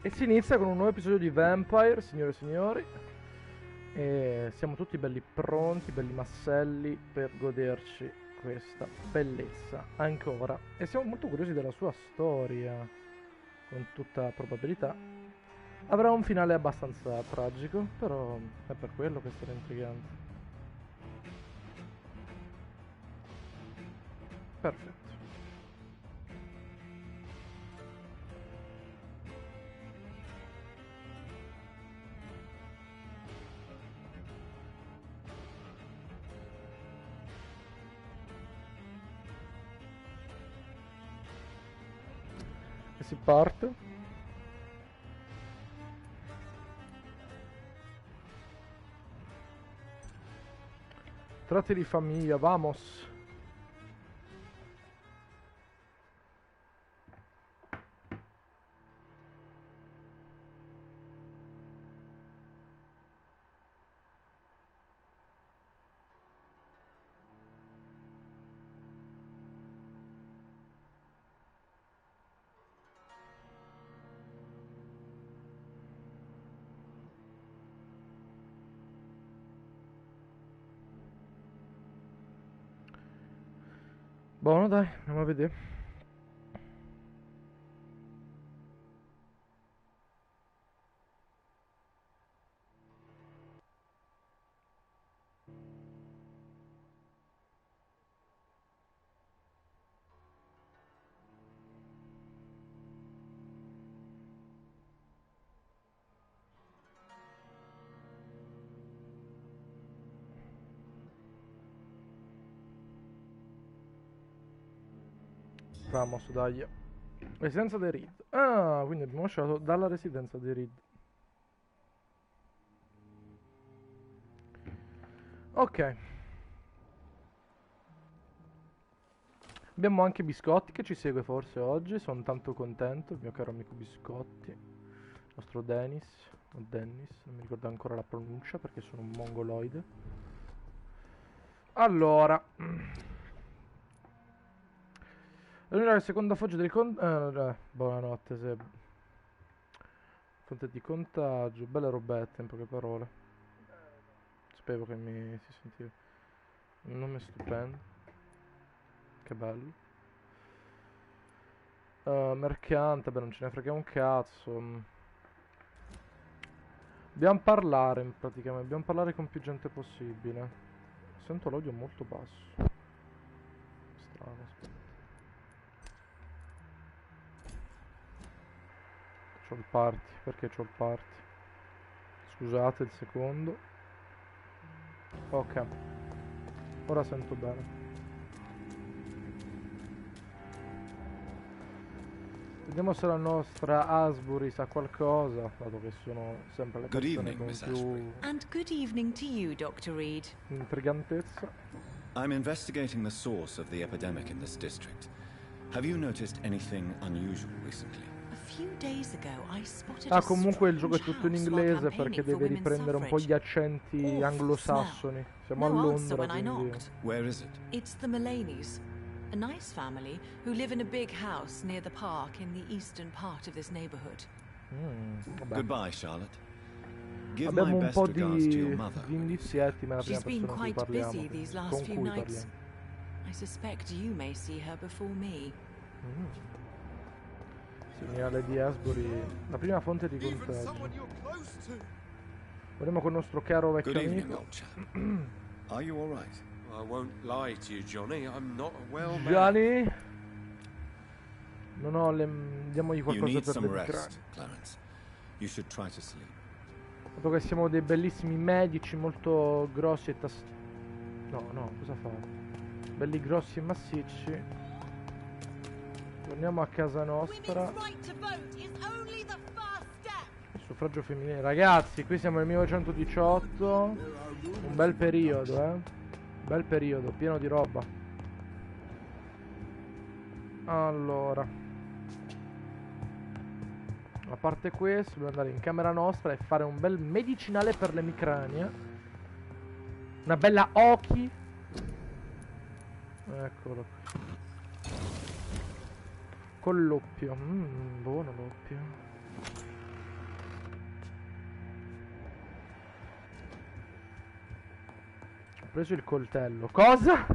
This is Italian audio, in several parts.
E si inizia con un nuovo episodio di Vampyr, signore e signori. E siamo tutti belli pronti, belli masselli per goderci questa bellezza ancora. E siamo molto curiosi della sua storia. Con tutta probabilità avrà un finale abbastanza tragico, però è per quello che sarà intrigante. Perfetto. E si parte. Tratti di famiglia, vamos. Buono, dai, andiamo a vedere. Vamos, dai. Residenza dei Reed. Ah, quindi abbiamo lasciato dalla residenza dei Reed. Ok. Abbiamo anche Biscotti che ci segue forse oggi. Sono tanto contento. Il mio caro amico Biscotti. Il nostro Dennis. O Dennis. Non mi ricordo ancora la pronuncia perché sono un mongoloide. Allora. La seconda foggia del buonanotte, Seb. Fonte di contagio. Belle robette, in poche parole. Sapevo che mi si sentiva. Un nome stupendo. Che bello. Mercante, beh, non ce ne frega un cazzo. Dobbiamo parlare, praticamente. Dobbiamo parlare con più gente possibile. Sento l'audio molto basso. Strano, aspetta. C'ho il party. Perché c'ho il party? Scusate il secondo. Ok. Ora sento bene. Vediamo se la nostra Asbury sa qualcosa, dato che sono sempre le persone con più And good evening to you, Dr. Reed. intrigantezza. I'm investigating the source of the epidemic in this district. Have you noticed anything unusual recently? A few days ago I spotted Ah, comunque il gioco è tutto in inglese perché deve riprendere un po' gli accenti anglosassoni. Siamo a Londra, quindi... Where is it? It's the Mullaneys, a nice family who live in a big house near the park in the eastern part of this neighborhood. Goodbye, Charlotte. Give my Abbiamo un best po' regards to your di mother. indizietti, ma è la prima She's been persona con cui quite parliamo. busy these last Con few cui nights. parliamo. I suspect you may see her before me. Segnale di Asbury, la prima fonte di contagio. Guardiamo con il nostro caro vecchio Good evening, amico. old chap. Are you all right? I won't lie to you, Johnny. I'm not a well man. Gianni? Non ho le... diamogli You qualcosa need per some le rest, Clarence. You should try to sleep. Dato che siamo dei bellissimi medici molto grossi e No, cosa fa? Belli grossi e massicci. Torniamo a casa nostra. Il suffragio femminile. Ragazzi, qui siamo nel 1918. Un bel periodo, Bel periodo, pieno di roba. Allora, a parte questo, dobbiamo andare in camera nostra e fare un bel medicinale per l'emicrania. Una bella Oki. Eccolo qui. Con l'oppio. Buono l'oppio. preso il coltello. Cosa?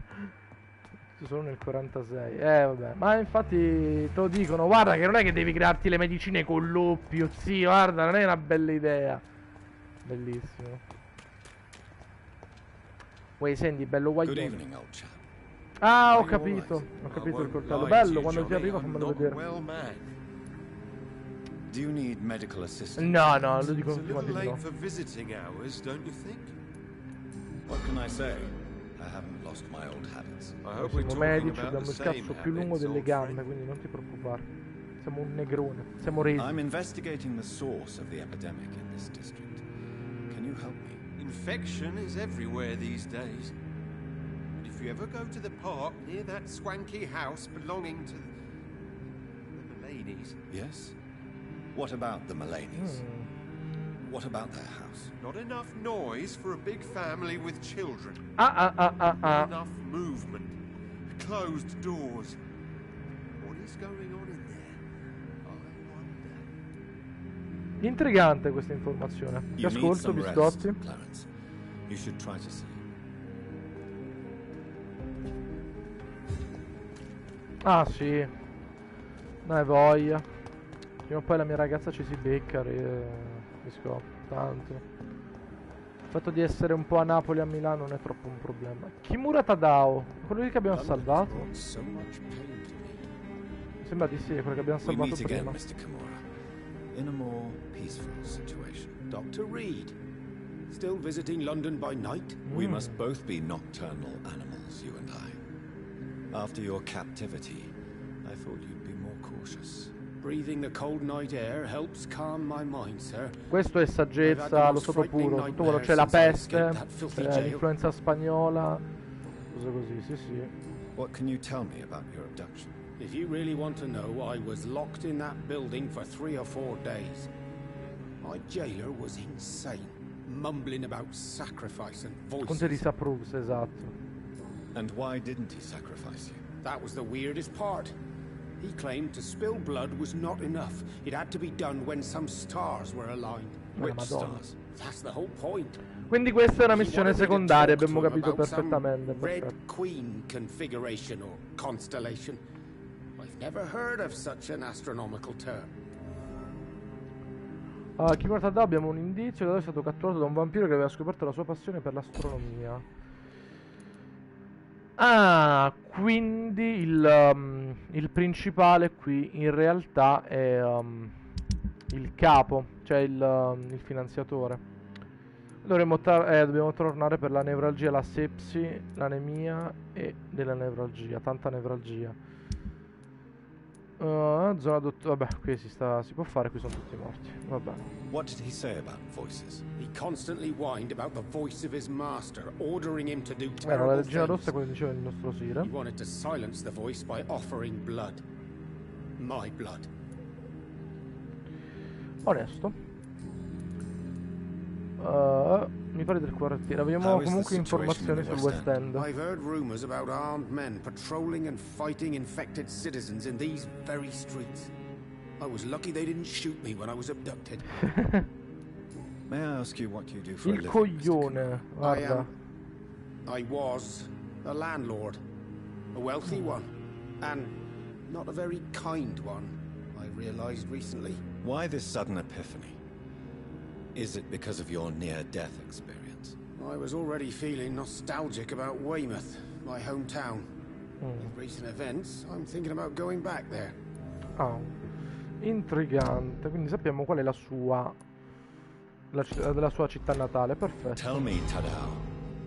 Sono nel 46. Vabbè. Ma infatti te lo dicono. Guarda che non è che devi crearti le medicine con l'oppio, zio. Guarda, non è una bella idea. Bellissimo. Uè, senti, bello guaglione. Ah, ho capito. Ho capito il coltello. Bello, quando ti arriva fammelo vedere. Do you need medical assistance? No, no, lo dico tutti quanti no. What can I say? I haven't lost my old habits. Siamo medici, abbiamo il cazzo più lungo delle gambe, quindi non ti preoccupare. Siamo un negrone, siamo resi. I'm investigating the source of the epidemic in this district. Can you help me? Infection is everywhere these days. But if you ever go to the park near that swanky house belonging to the Mulaney's. Yes? What about the Mulaney's? What about their house? Not enough noise for a big family with children. Not enough movement. Closed doors. What is going on in there? I wonder. Intrigante questa informazione. Ti ascolto, biscotti. Clarence. You should try to see. Ah sì. Non hai voglia. Prima o poi la mia ragazza ci si becca, biscotti, tanto. Il fatto di essere un po' a Napoli e a Milano non è troppo un problema. Kimura Tadao, quello lì che abbiamo salvato? Mi sembra di sì, è quello che abbiamo salvato prima. Mr. Kimura, in a more peaceful situation. Dr. Reed, still visiting London by night? We must both be nocturnal animals, you and I. After your captivity, I thought you'd be more cautious. Breathing the cold night air helps calm my mind, sir. Questo è saggezza allo stato puro. Tutto quello c'è la peste, l'influenza spagnola, cose così, sì sì. What can you tell me about your abduction? If you really want to know, I was locked in that building for 3 or 4 days. My jailer was insane, mumbling about sacrifice and Conte di voices. Saprus, esatto. And why didn't he sacrifice you? That was the weirdest part. He claimed to spill blood was not enough. It had to be done when some stars were aligned. Which stars? That's the whole point. Quindi questa è una missione secondaria, abbiamo capito perfettamente. Red Queen configuration or constellation. I've never heard of such an astronomical term. Kimura Tadao, abbiamo un indizio che è stato catturato da un vampiro che aveva scoperto la sua passione per l'astronomia. Ah, quindi il principale qui in realtà è il capo, cioè il finanziatore. Dobbiamo tornare per la nevralgia, la sepsi, l'anemia e della nevralgia, tanta nevralgia. Zona vabbè, qui si può fare, qui sono tutti morti. Vabbè. What did he say about voices? He constantly whined about the voice of his master, ordering him to do La terrible regina rossa è things. quello che diceva il nostro Sire. He wanted to silence the voice by offering blood. My blood. Onesto. Mi pare del quartiere. Abbiamo comunque informazioni sul West End. I've heard rumors about armed men patrolling and fighting infected citizens in these very streets. I was lucky they didn't shoot me when I was abducted. May I ask you what you do for a Il living, coglione, guarda. I was a landlord, a wealthy one, and not a very kind one, I realized recently. Why this sudden epiphany? Is it because of your near-death experience? I was already feeling nostalgic about Weymouth, my hometown. With recent events, I'm thinking about going back there. Ah, intrigante. Quindi sappiamo qual è la sua della sua città natale. Perfetto. Tell me, Tadao,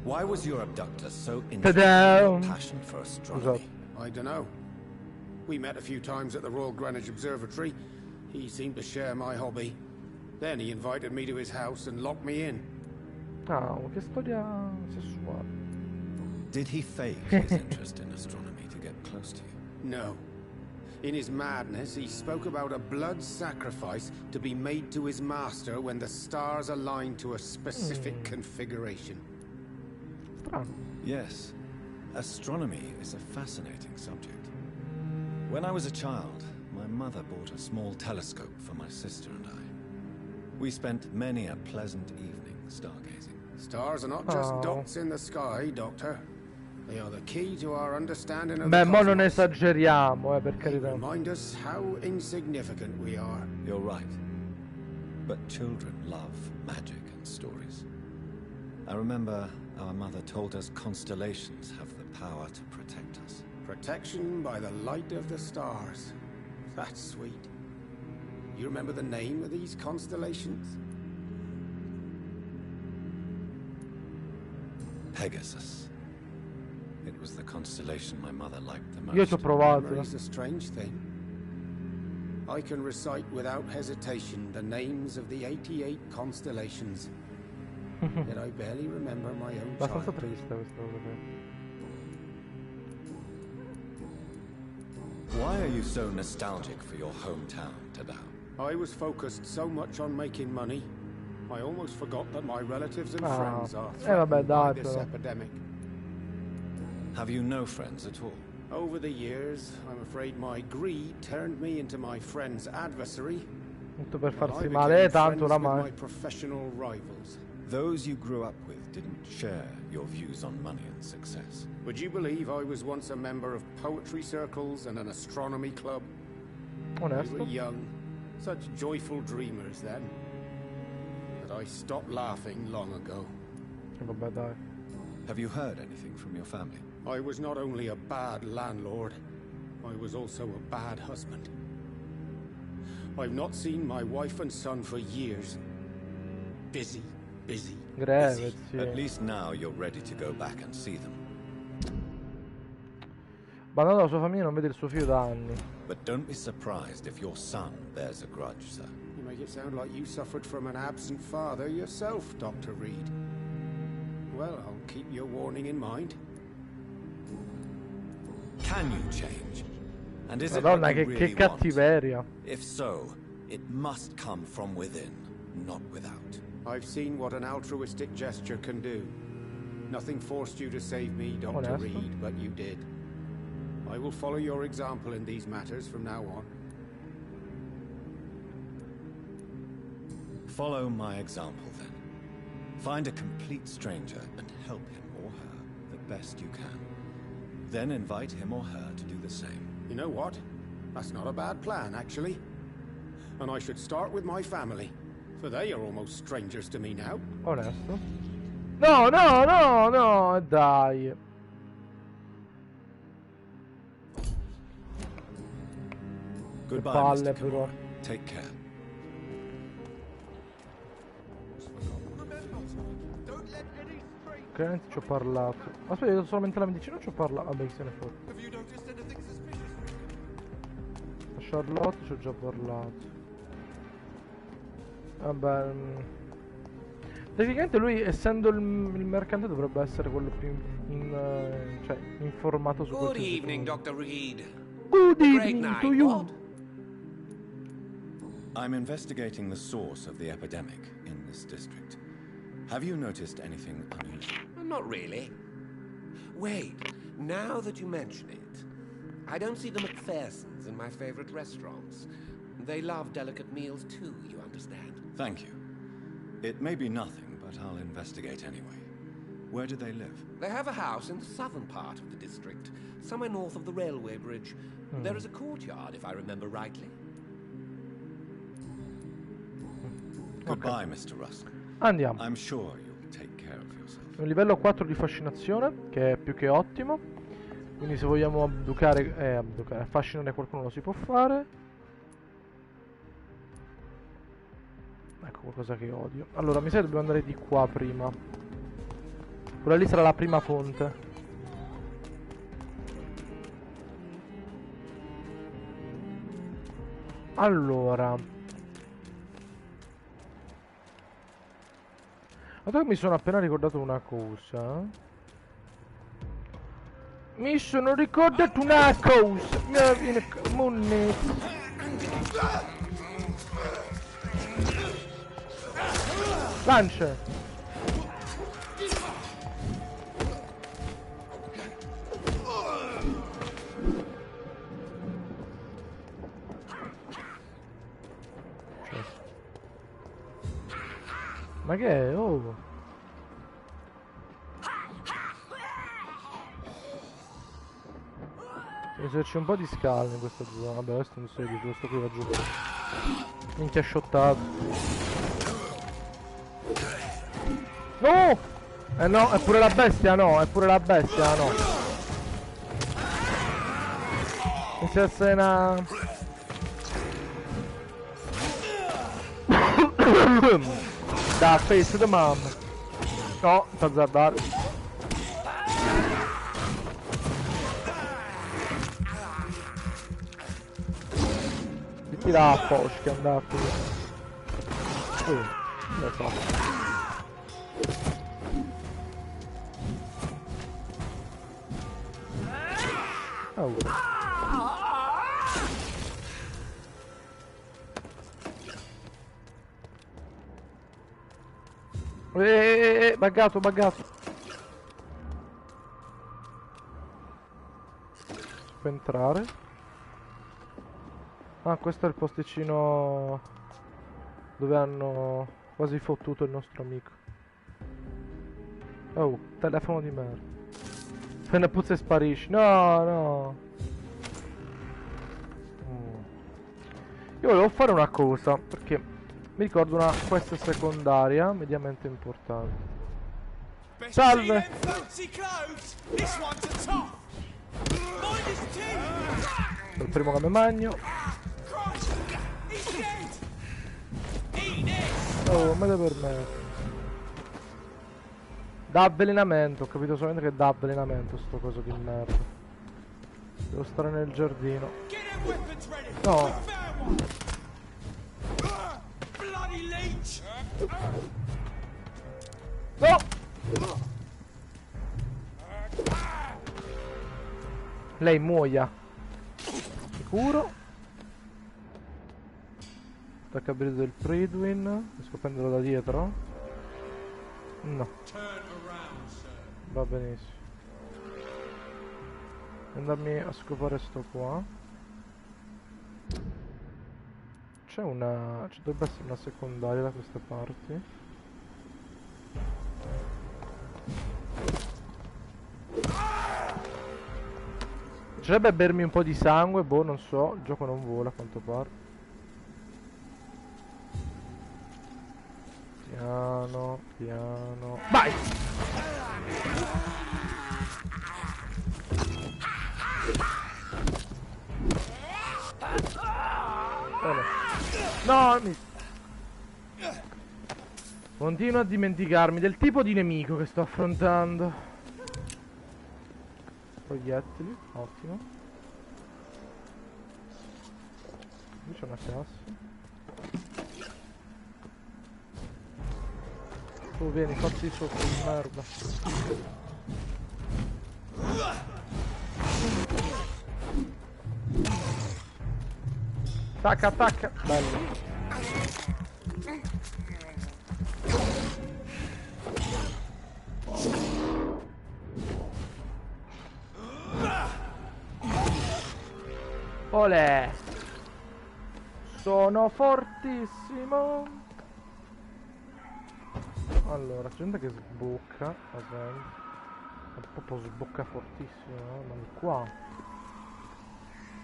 why was your abductor so Tadao. passion for astronomy? I don't know. We met a few times at the Royal Greenwich Observatory. He seemed to share my hobby. Then he invited me to his house and locked me in. Ah, che storia sessuale. Did he fake his interest in astronomy to get close to you? No. In his madness, he spoke about a blood sacrifice to be made to his master when the stars aligned to a specific configuration. Strano. Yes, astronomy is a fascinating subject. When I was a child, my mother bought a small telescope for my sister and I. We spent many a pleasant evening stargazing. Stars are not just dots in the sky, Doctor. They are the key to our understanding of Beh, the mo non cosmos. esageriamo, per They carità. remind us how insignificant we are. You're right. But children love magic and stories. I remember our mother told us constellations have the power to protect us. Protection by the light of the stars. That's sweet. You remember the name of these constellations? Pegasus. It was the constellation my mother liked the most. Io ci ho provato. Memory's a strange thing. I can recite without hesitation the names of the 88 constellations. Yet I barely remember my own Abbastanza childhood. triste questa cosa. Why are you so nostalgic for your hometown, Tadao? I was focused so much on making money, I almost forgot that my relatives and friends are vabbè, threatened by dai, this però. epidemic. Have you no friends at all? Over the years, I'm afraid my greed turned me into my friend's adversary. Tutto per I farsi became male, tanto friends with oramai. my professional rivals. Those you grew up with didn't share your views on money and success. Would you believe I was once a member of poetry circles and an astronomy club? We were Onesto. young, such joyful dreamers then. But I stopped laughing long ago. Vabbè, dai. Have you heard anything from your family? I was not only a bad landlord, I was also a bad husband. I've not seen my wife and son for years. Busy. Greve, At sì. least now you're ready to go back and see them. Abbandonato la sua famiglia, non vede il suo figlio da anni. But don't be surprised if your son bears a grudge, sir. You make it sound like you suffered from an absent father yourself, Dr. Reed. Well, I'll keep your warning in mind. Can you change? And is it Madonna, what you che really cattiveria. want? If so, it must come from within, not without. I've seen what an altruistic gesture can do. Nothing forced you to save me, Dr. Onesto. Reed, but you did. I will follow your example in these matters from now on. Follow my example, then. Find a complete stranger and help him or her the best you can. Then invite him or her to do the same. You know what? That's not a bad plan, actually. And I should start with my family, for they are almost strangers to me now. Onesto. No, no, no, no, dai. Goodbye, palle, Mr. però. Kimura. Take care. Ok, ci ho parlato. Aspetta, io solamente la medicina ci ho parlato. Vabbè, chi se ne fotte. Have you noticed anything suspicious? A Charlotte ci ho già parlato. Vabbè. Tecnicamente lui, essendo il mercante, dovrebbe essere quello più cioè, informato su Good quel tipo evening, di- Dr. Reed. Good Great evening night. to you. What? I'm investigating the source of the epidemic in this district. Have you noticed anything unusual? Not really. Wait, now that you mention it, I don't see the McPhersons in my favorite restaurants. They love delicate meals too, you understand? Thank you. It may be nothing, but I'll investigate anyway. Where do they live? They have a house in the southern part of the district, somewhere north of the railway bridge. There is a courtyard, if I remember rightly. Goodbye, Mr. Rusk. Andiamo. I'm sure you'll take care of yourself. Un livello 4 di fascinazione, che è più che ottimo. Quindi se vogliamo abducare, affascinare qualcuno lo si può fare. Ecco qualcosa che odio. Allora, mi sa che dobbiamo andare di qua prima. Quella lì sarà la prima fonte. Allora, guarda che mi sono appena ricordato una cosa. Mi sono ricordato una cosa. Mi viene moneta. Lancia. Ma che è? Oh. esserci un po' di scale in questa zona. Vabbè, questo non sei di questo qui va giù. Minchia shottato. No! No, è pure la bestia, no, è pure la bestia, no. Mi si è una... Da face the mom. No, t'azzardare. Ti tira a poche che andato. Non so. Oh. Buggato, buggato. Può entrare. Ah, questo è il posticino dove hanno quasi fottuto il nostro amico. Oh, telefono di merda. Fai una puzza e sparisci. No, no. Io volevo fare una cosa, perché mi ricordo una quest secondaria mediamente importante. Salve! Il primo che mi magno. Oh, me per me. Da avvelenamento, ho capito solamente che da avvelenamento sto coso di merda. Devo stare nel giardino. No. No! Lei muoia. Sicuro. Attaccabilità del Pridwin. Riesco a prenderlo da dietro? No. Va benissimo. Andarmi a scopare sto qua. C'è una... ci dovrebbe essere una secondaria da queste parti. Piacerebbe bermi un po' di sangue, boh, non so, il gioco non vola a quanto pare. Piano, piano. Vai! No, mi... Continuo a dimenticarmi del tipo di nemico che sto affrontando. Proiettili, ottimo. Qui c'è una cassa. Tu vieni, fatti sotto di merda. Attacca, attacca. Bello. Olè. Sono fortissimo. Allora, c'è gente che sbocca. Vabbè. Proprio sbocca fortissimo, no? Ma di qua.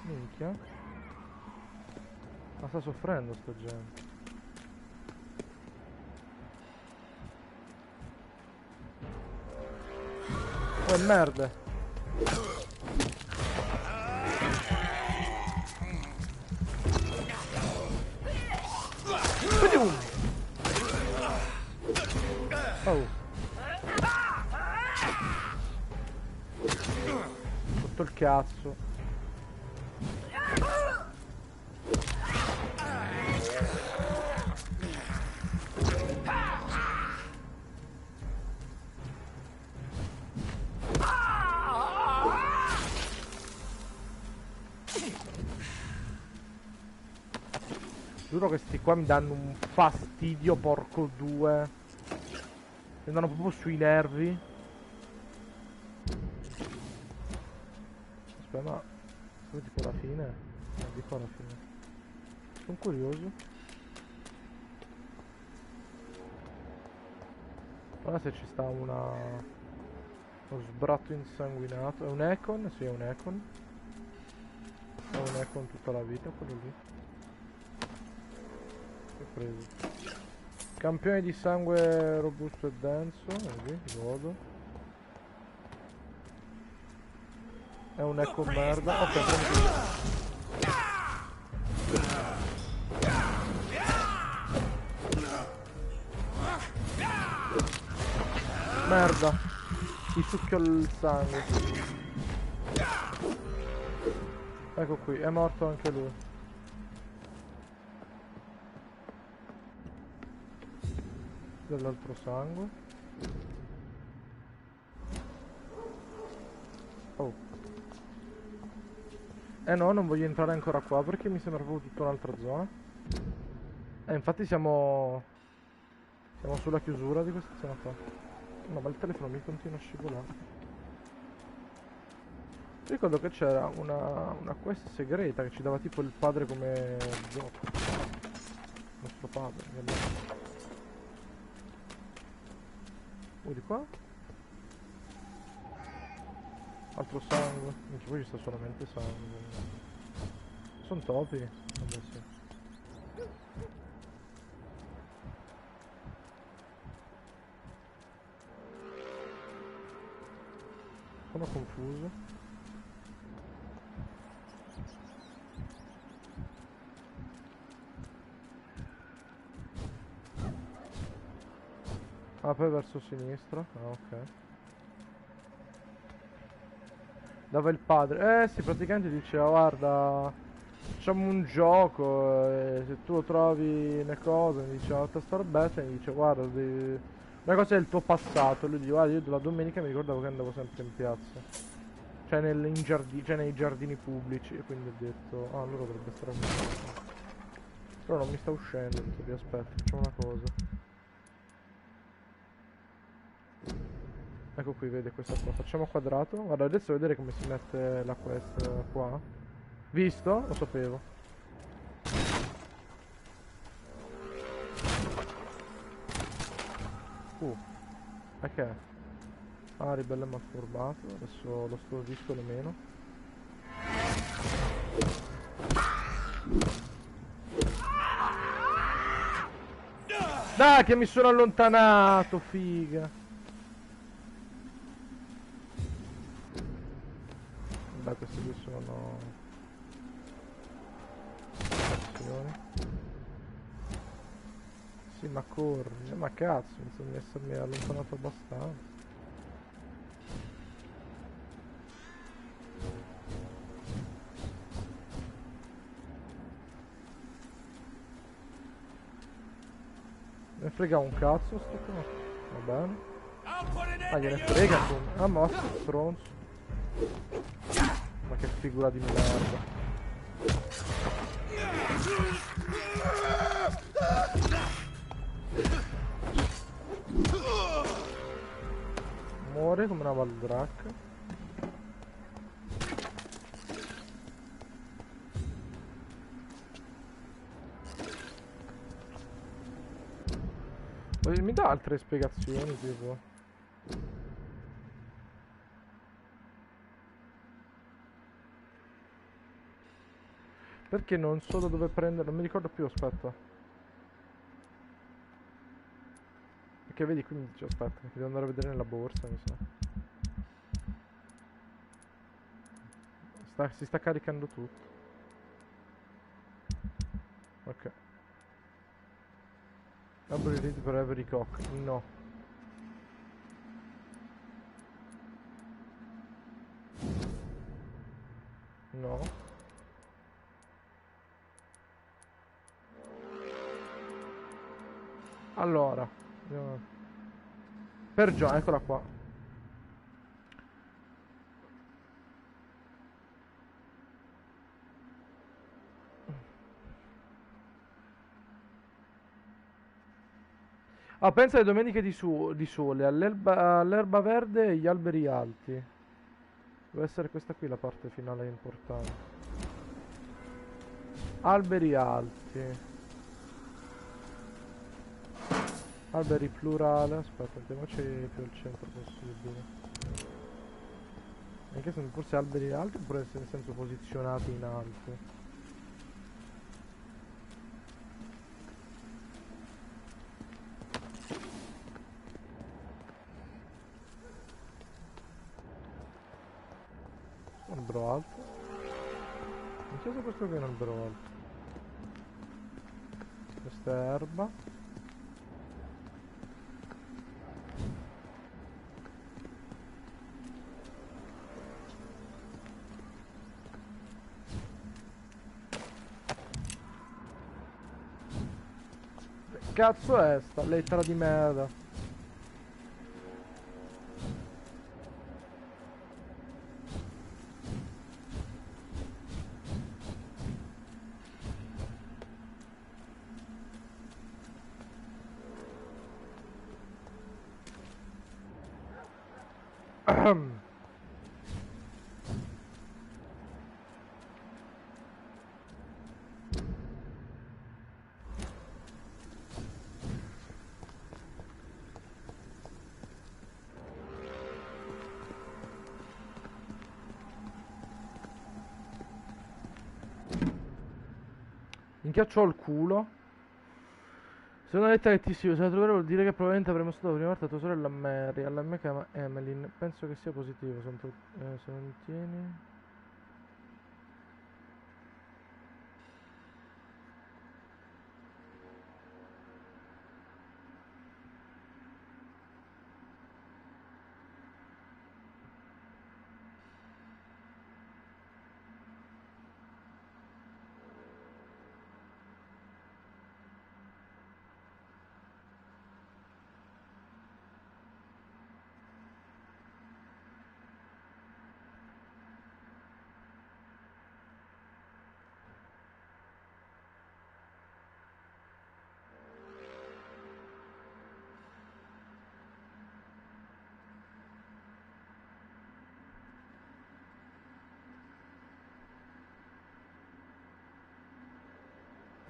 Minchia. Ma sta soffrendo sta gente. Oh merda. Oh. Tutto il cazzo. Giuro che sti qua mi danno un fastidio, porco due. Mi andano proprio sui nervi. Aspetta, ma... È tipo la fine? No, di qua la fine. Sono curioso. Guarda se ci sta una... Uno sbratto insanguinato. È un Econ? Sì, è un Econ. con tutta la vita, quello lì. Che ho preso? Campione di sangue robusto e denso, vedi, godo. È un eco merda. Ok, prendi. Merda, ti succhio il sangue. Ecco qui, è morto anche lui. Dell'altro sangue. Oh. No, non voglio entrare ancora qua perché mi sembra proprio tutta un'altra zona. Infatti siamo sulla chiusura di questa zona qua. No, ma il telefono mi continua a scivolare. Ricordo che c'era una quest segreta che ci dava tipo il padre come gioco. Il nostro padre. Di qua? Altro sangue. Anche qui ci sta solamente sangue. Sono topi? Vabbè, sì. Sono confuso. Ah, poi verso sinistra. Ah, ok. Dava il padre. Sì, praticamente diceva, guarda, facciamo un gioco, se tu lo trovi le cose, mi diceva, tastare beta, e mi dice, guarda, una cosa è il tuo passato. Lui dice, guarda, io la domenica mi ricordavo che andavo sempre in piazza. Cioè, nei giardini pubblici. E quindi ho detto, ah, allora dovrebbe stare qui. Però non mi sta uscendo, ho detto, aspetta, facciamo una cosa. Ecco qui, vede questa qua. Facciamo quadrato. Guarda, adesso vedere come si mette la quest qua. Visto? Lo sapevo. Perché? Ah, ribelle mi ha furbato. Adesso lo stordisco nemmeno. Dai, che mi sono allontanato, figa. Beh, questi qui sono azioni. Sì, ma corri. Ma cazzo, mi sono essermi allontanato abbastanza. Me frega un cazzo sto qua. Va bene. Ah, gliene frega tu. Ah, ma stronzo. Ma che figura di merda. Muore come una valdracca. Mi dà altre spiegazioni tipo? Perché non so da dove prendere, non mi ricordo più, aspetta. Perché vedi qui mi dice, aspetta, che devo andare a vedere nella borsa, mi sa. Si sta caricando tutto. Ok. Apri il read per every cock. No. No. Allora. Per John, eccola qua. Ah, pensa alle domeniche di sole, all'erba verde e agli alberi alti. Deve essere questa qui la parte finale importante. Alberi alti. Alberi plurale. Aspetta, mettiamoci più al centro possibile. Anche se forse alberi alti oppure nel senso posizionati in alto. preso questo qui è un albero alto. Questa è erba. Che cazzo è sta lettera di merda? Minchiaccio il culo. Se una lettera che ti si usa da trovare vuol dire che probabilmente avremmo stato la prima volta tua sorella Mary. Alla mia chiama Emmeline. Penso che sia positivo. Se non tieni.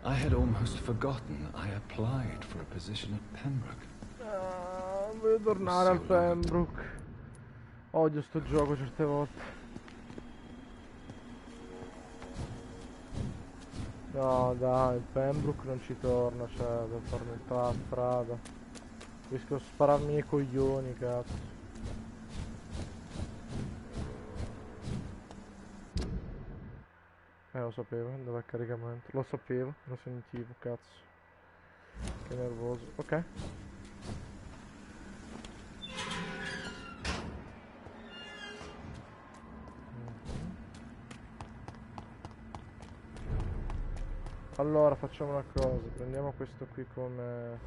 I had almost forgotten I applied for a position at Pembroke. Voglio tornare al Pembroke. Odio sto gioco certe volte. No dai, il Pembroke non ci torna, cioè devo farmi la strada. Riesco a spararmi i coglioni, cazzo. Lo sapevo, dov'è il caricamento? Lo sapevo, lo sentivo, cazzo. Che nervoso. Ok. Allora facciamo una cosa, prendiamo questo qui come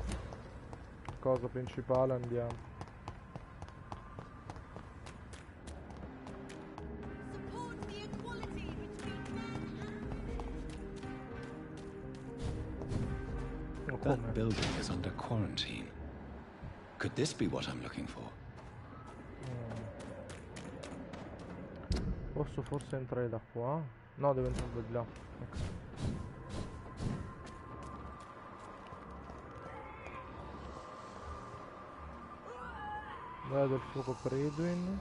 cosa principale, andiamo. That building is under quarantine. Could this be what I'm looking for? Posso forse entrare da qua? No, devo entrare da là. Ok. Dai del fuoco per Edwin.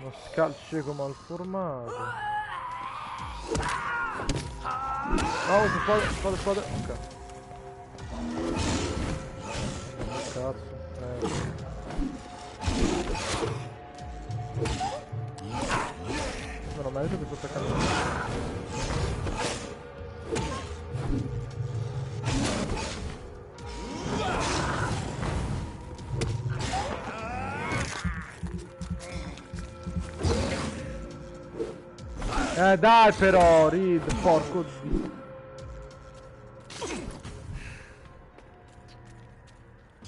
Uno scalce come al formato. No, spada. Ok. Cazzo. Non ho merito che sto attaccando. Dai però, Reed, porco dio.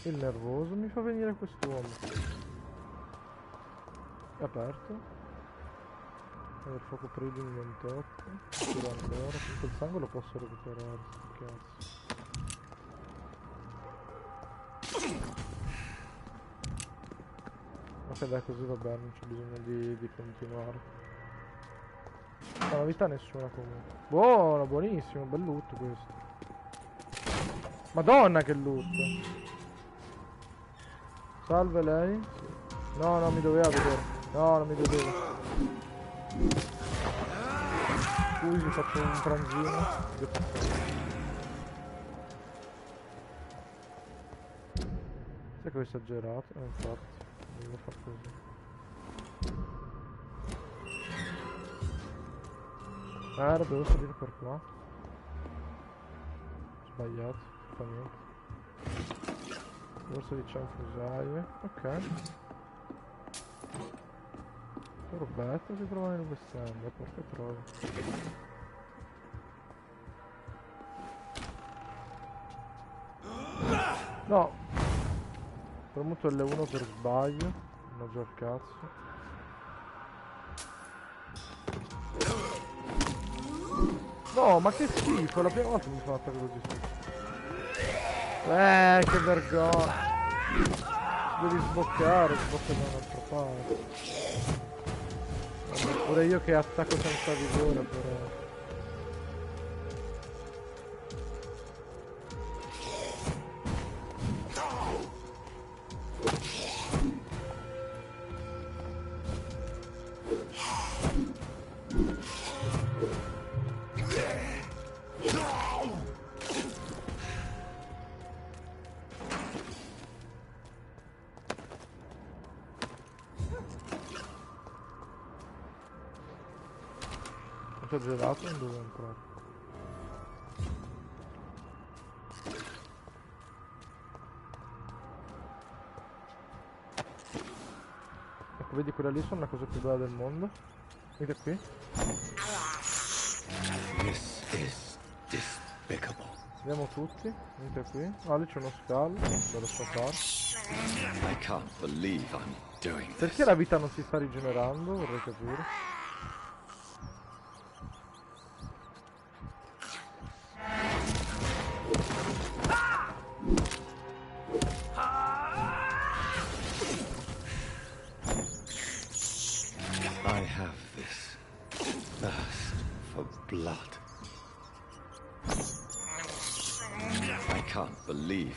Il nervoso mi fa venire quest'uomo. È aperto. Il fuoco per il 28. Tiro ancora. Tutto il sangue lo posso recuperare. Cazzo. Ok dai, così va bene, non c'è bisogno di continuare. Ma novità nessuna comunque. Buono, buonissimo, bel loot questo. Madonna che loot. Salve lei. No, non mi doveva vedere. No, non mi doveva. Scusi, faccio un transino. Sai che ho esagerato? Infatti, devo far così. Devo salire per qua. Sbagliato, fa niente. Borsa di cianfrusaglie, ok. Robetta si trova nel West End, porca troia. No! Ho premuto L1 per sbaglio. Non ho già il cazzo. No, ma che schifo, è la prima volta che mi fa un attacco così schifo. Che vergogna. Devi sboccare da un'altra parte. Pure io che attacco senza vigore, però. Gelato non devo entrare. Ecco, vedi quella lì sono la cosa più bella del mondo. Vedete qui. This is despicable. Vediamo tutti. Vedete qui. Ah, lì c'è uno scalo dalla sua parte. I can't believe I'm doing this. Perché la vita non si sta rigenerando? Vorrei capire.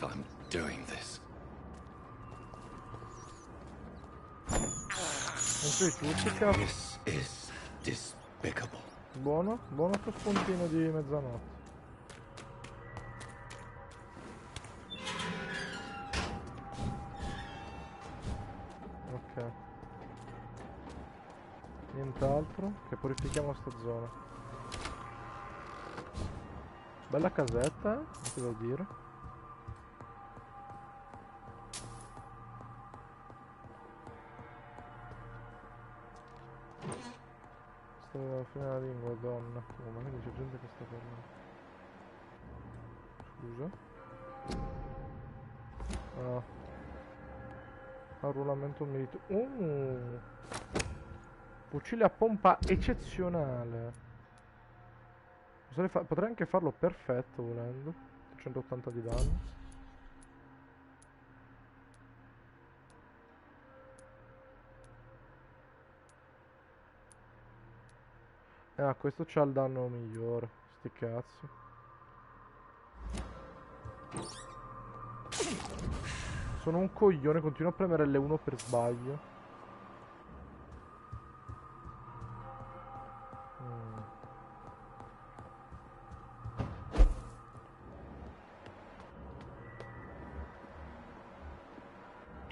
I'm doing this. This is despicable. Buono, buono sto spuntino di mezzanotte. Ok. Nient'altro, che purifichiamo sta zona. Bella casetta, che devo dire. Alla fine la lingua, donna. Oh, magari c'è gente che sta parlando. Scusa. Ah. Arruolamento militare. Fucile a pompa eccezionale. Potrei anche farlo perfetto volendo. 180 di danno. Ah, questo c'ha il danno migliore. Sti cazzi. Sono un coglione, continuo a premere L1 per sbaglio.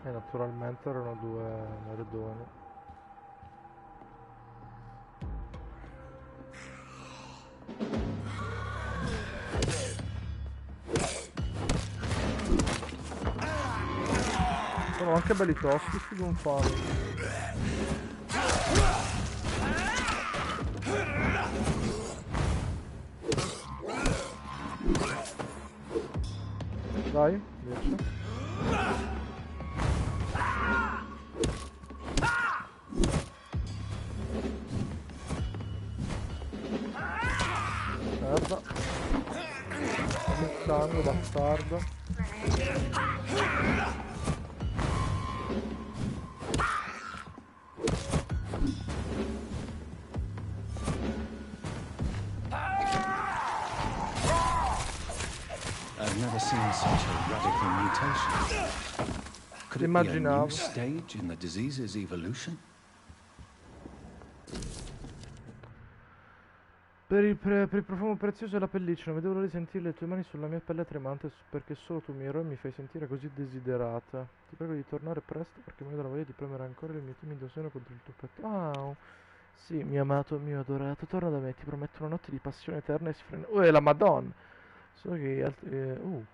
E naturalmente erano due merdoni. Sono anche belli tossici, non fanno. Dai, riesci. Merda. Dammi il sangue, bastardo. I've never seen such a radical mutation. Could it be a new stage in the disease's evolution? Per il profumo prezioso della pelliccia, non vedevo l'ora di sentire le tue mani sulla mia pelle tremante perché solo tu, mio eroe, mi fai sentire così desiderata. Ti prego di tornare presto perché mi do la voglia di premere ancora il mio timido seno contro il tuo petto. Ah, Sì, mio amato, mio adorato, torna da me, ti prometto una notte di passione eterna e sfrenata. È la Madonna! Solo che altri...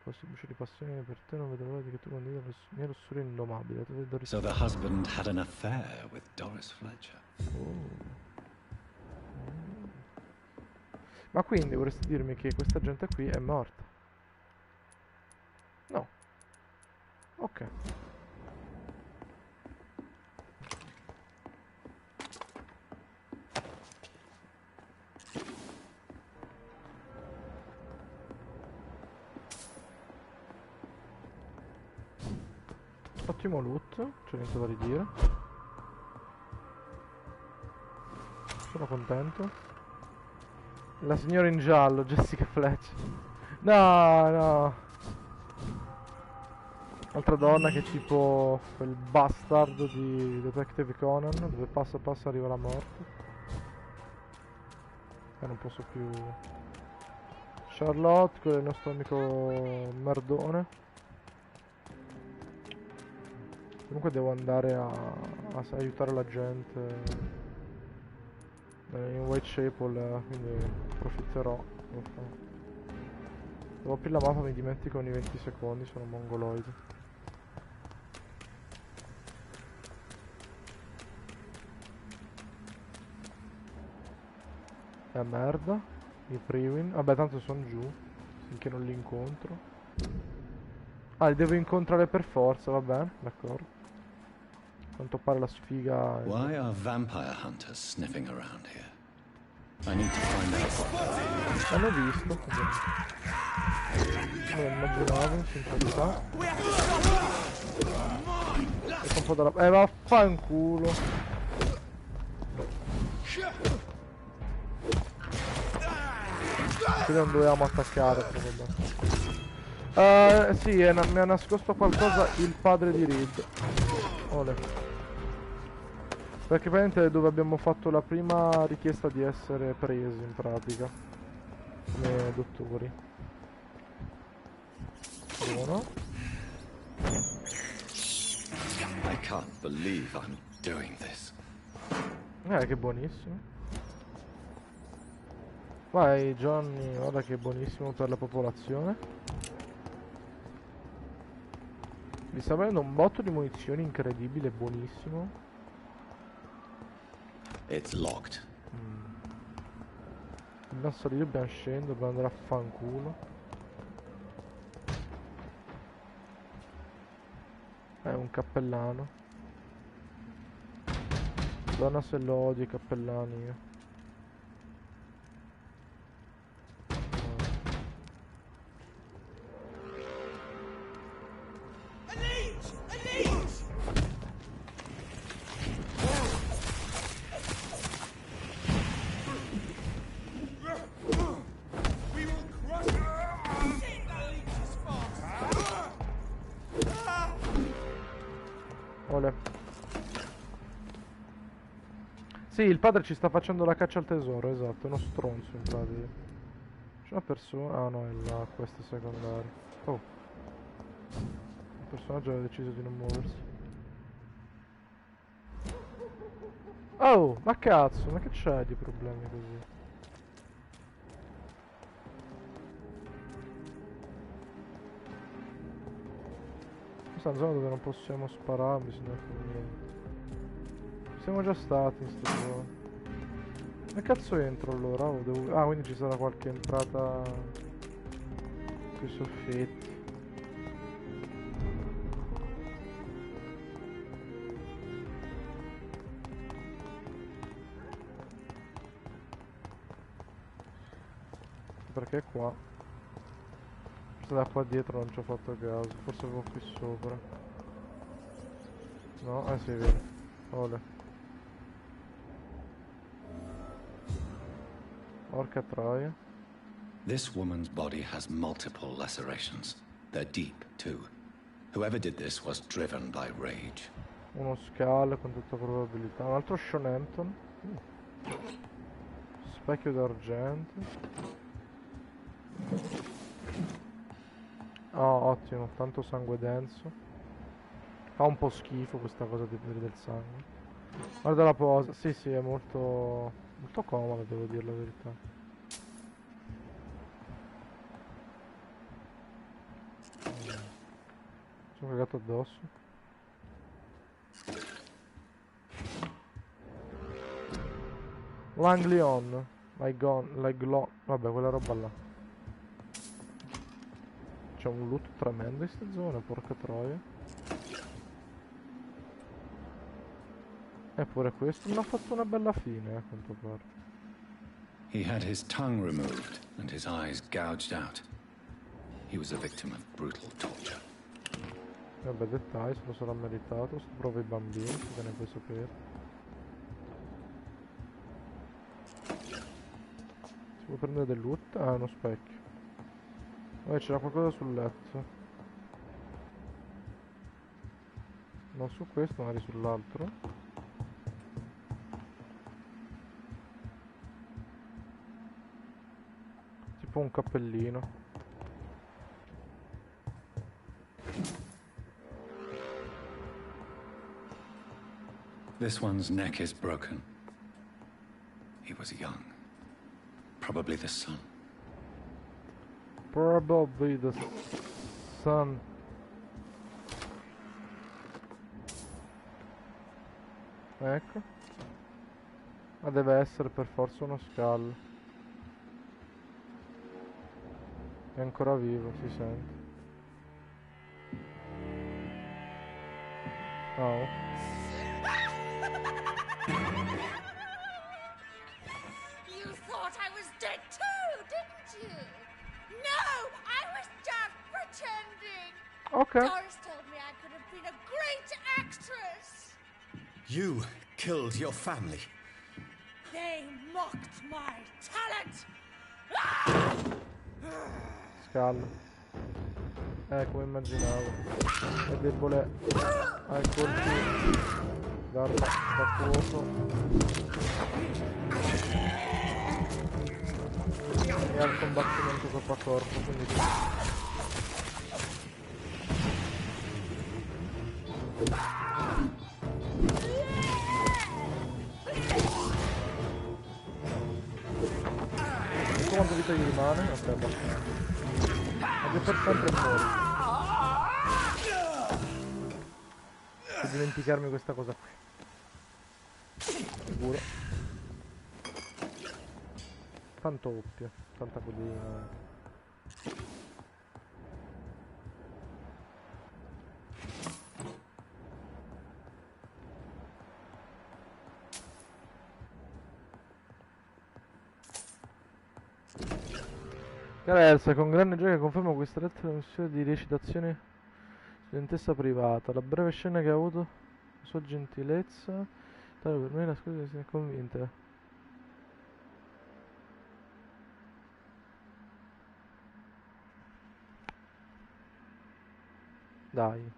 questo luce di passione per te non vedo l'ora di che tu condivida la mia lussura indomabile. So the husband had an affair with Doris Fletcher. Ma quindi vorresti dirmi che questa gente qui è morta? No. Ok. Ottimo loot, c'è niente da ridire. Sono contento. La signora in giallo, Jessica Fletcher. No, no. Altra donna che è tipo quel bastardo di Detective Conan, dove passa arriva la morte. Non posso più. Charlotte, quello è il nostro amico merdone. Comunque devo andare a aiutare la gente in Whitechapel, quindi approfitterò. Devo aprire la mappa, mi dimentico ogni 20 secondi, sono mongoloide. Merda, i Priwin. Vabbè, tanto sono giù, finché non li incontro. Ah, li devo incontrare per forza, va bene, d'accordo. Quanto pare la sfiga. Why are vampire hunters sniffing around here? I need to find out. L'hanno visto. Non immaginavo, sincerità. Ecco un po' dalla... vaffanculo. Qui non dovevamo attaccare, probabilmente. Sì, mi ha nascosto qualcosa il padre di Reed. Ole. Perché praticamente è dove abbiamo fatto la prima richiesta di essere presi, in pratica, come dottori. Uno. I can't believe I'm doing this. Che buonissimo. Vai Johnny, guarda che buonissimo per la popolazione. Mi sta venendo un botto di munizioni incredibile, buonissimo. It's locked. Dobbiamo salire, dobbiamo scendere, dobbiamo andare a fanculo. Un cappellano. Donna se lo odio i cappellani io. Sì, il padre ci sta facendo la caccia al tesoro, esatto, è uno stronzo in pratica. C'è una persona... Ah no, è la quest secondaria. Oh. Il personaggio aveva deciso di non muoversi. Oh, ma cazzo, ma che c'è di problemi così? Questa è una zona dove non possiamo sparare, bisogna fare niente. Siamo già stati in sto gioco. Ma cazzo entro allora? Ah, quindi ci sarà qualche entrata sui soffitti. Perché qua? Forse da qua dietro non ci ho fatto caso. Forse avevo qui sopra. No? Sì, vero. Ole. Porca troia. This woman's body has multiple lacerations. They're deep, too. Whoever did this was driven by rage. Uno scalo con tutta probabilità. Un altro Shonehampton. Specchio d'argento. Oh, ottimo. Tanto sangue denso. Fa un po' schifo questa cosa di vedere del sangue. Guarda la posa. Sì, sì, è molto comoda, devo dire la verità. Sono cagato addosso. Langlion. Like vabbè, quella roba là. C'è un loot tremendo in queste zone, porca troia. Eppure questo non ha fatto una bella fine, a quanto pare. He had his tongue removed and his eyes gouged out. He was a victim of brutal torture. Vabbè, dettagli, se lo sarà meritato. Stuprava i bambini, se ne puoi sapere. Si può prendere del loot? Ah, uno specchio. C'era qualcosa sul letto. Non su questo, magari sull'altro. Tipo un cappellino. This one's neck is broken. He was young. Probably the son. Probably the sun. Ecco. Ma deve essere per forza uno scalo. È ancora vivo, si sente. Oh. You thought I was dead too, didn't you? No, I was just pretending. Okay. Doris told me I could have been a great actress. You killed your family. They mocked my talent. Scalo. Come immaginavo. È debole ai colpi d'arma da fuoco. E al combattimento corpo a corpo, quindi sì. Quanto vita gli rimane? Ok, abbastanza. È per sempre fuori. Per dimenticarmi questa cosa qui. Sicuro. Tanto oppio, tanta codina. Carezza, con grande gioia confermo questa lettera una missione di recitazione studentessa privata. La breve scena che ha avuto la sua gentilezza, tale per me la scusa si è convinta. Dai.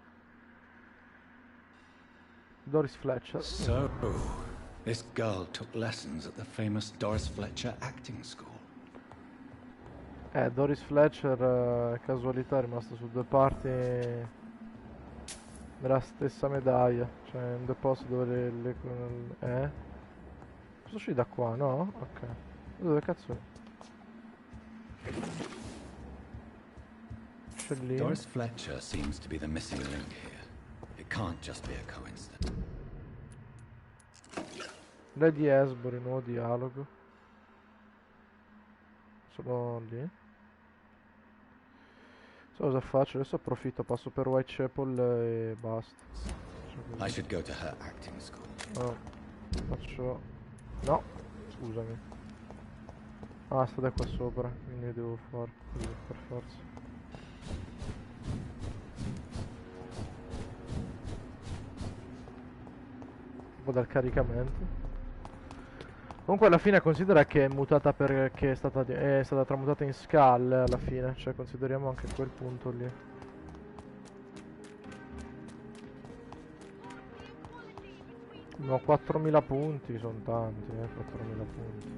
Doris Fletcher. So, this girl took lessons at the famous Doris Fletcher acting school. Doris Fletcher, casualità, è rimasta su due parti della stessa medaglia. Cioè, in due posti dove Posso uscire da qua, no? Ok. Dove cazzo è? Scellino. Doris Fletcher seems to be the missing link here. It can't just be a coincidence. Lady Esbury, nuovo dialogo. Sono lì. So cosa faccio? Adesso approfitto, passo per Whitechapel e basta. I should go to her acting school. No, faccio... No, scusami. Ah, state qua sopra, quindi devo fare così per forza. Un po' dal caricamento. Comunque alla fine considera che è mutata perché è stata tramutata in Skull alla fine, cioè consideriamo anche quel punto lì. No, 4000 punti, sono tanti, 4000 punti.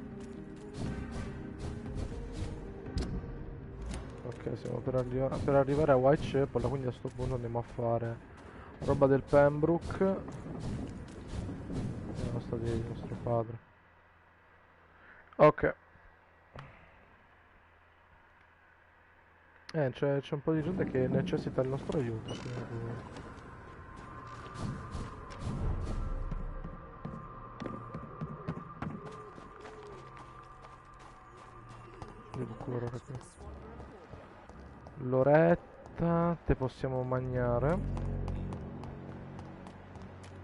Ok, siamo per arrivare a Whitechapel, quindi a sto punto andiamo a fare roba del Pembroke. proposta di nostro padre. Ok. C'è un po' di gente che necessita il nostro aiuto, quindi... Devo curare qui. Loretta, te possiamo mangiare.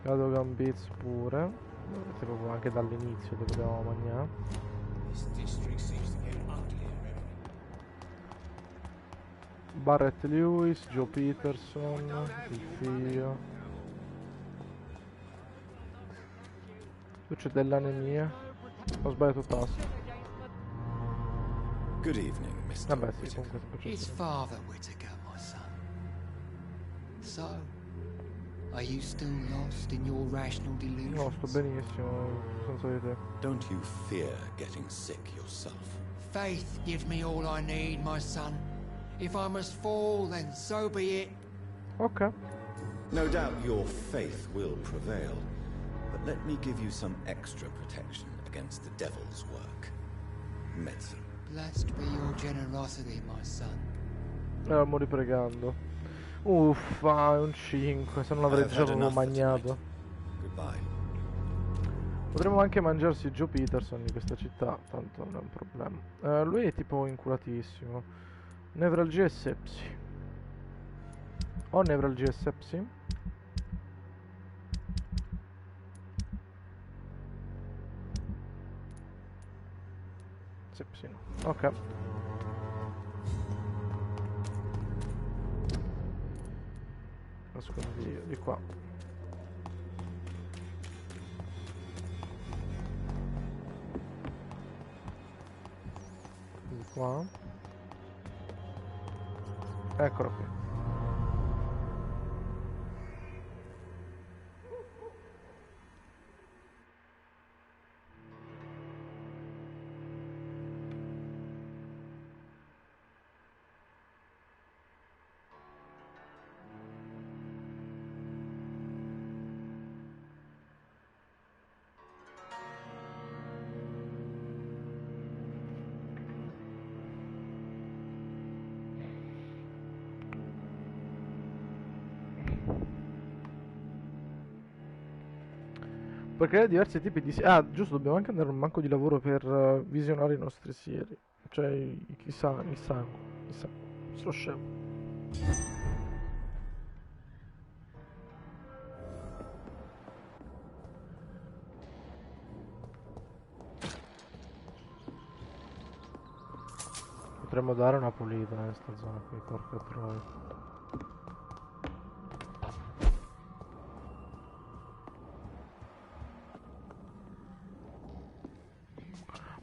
Cado Gambits pure. Te proprio anche dall'inizio te potevamo mangiare. Barrett Lewis, Joe Peterson, il figlio. Tu c'è dell'anemia. Ho sbagliato tasto. Good evening, Mr. Vabbè sì, Whittaker. comunque It's Father Whittaker, my son. So, are you still lost in your rational delusions? No, sto benissimo, senza di te. Don't you fear getting sick yourself? Faith gives me all I need, my son. If I must fall, then so be it. Ok. No doubt your faith will prevail, but let me give you some extra protection against the devil's work. Medicine. Blessed be your generosity, my son. Eravamo ripregando. Uffa, è un 5, se non l'avrei già avevo mangiato. Goodbye. Potremmo anche mangiarsi Joe Peterson di questa città, tanto non è un problema. Lui è tipo incuratissimo. Nevralgia e sepsi. Ho nevralgia e sepsi? Sepsi no. Ok. Nascondi io di qua. Di qua. Eccolo qui. Per creare diversi tipi di... Ah, giusto, dobbiamo anche andare a un banco di lavoro per visionare i nostri sieri. Cioè, il sangue. Sto scemo. Potremmo dare una pulita in questa zona qui, porca troia.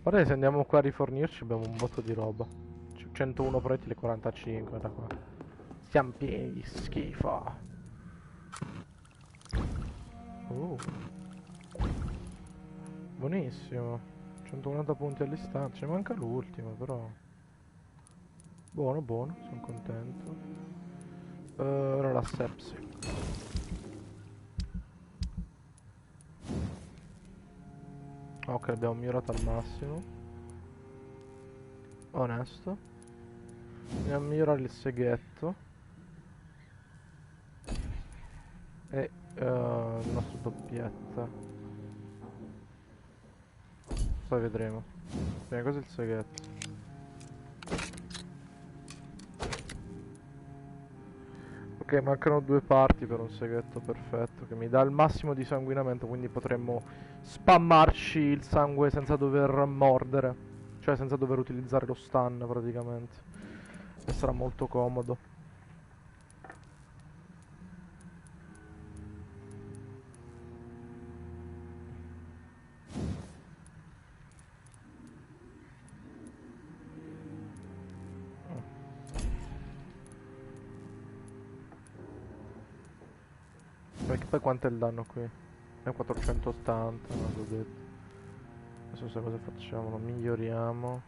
Guarda, se andiamo qua a rifornirci abbiamo un botto di roba. 101 proiettili, 45 da qua. Siamo pieni di schifo. Buonissimo. 190 punti all'istante. Ci manca l'ultimo però. Buono, buono, sono contento. Ora la sepsi. Ok, abbiamo migliorato al massimo. Onesto. Andiamo a migliorare il seghetto. E il nostro doppietta. Poi vedremo. Prima cosa il seghetto. Ok, mancano 2 parti per un seghetto perfetto che mi dà il massimo di sanguinamento, quindi potremmo spammarci il sangue senza dover mordere, cioè senza dover utilizzare lo stun praticamente, e sarà molto comodo. Perché poi quanto è il danno qui? È 480, non l'ho detto. Adesso sai cosa facciamo, lo miglioriamo.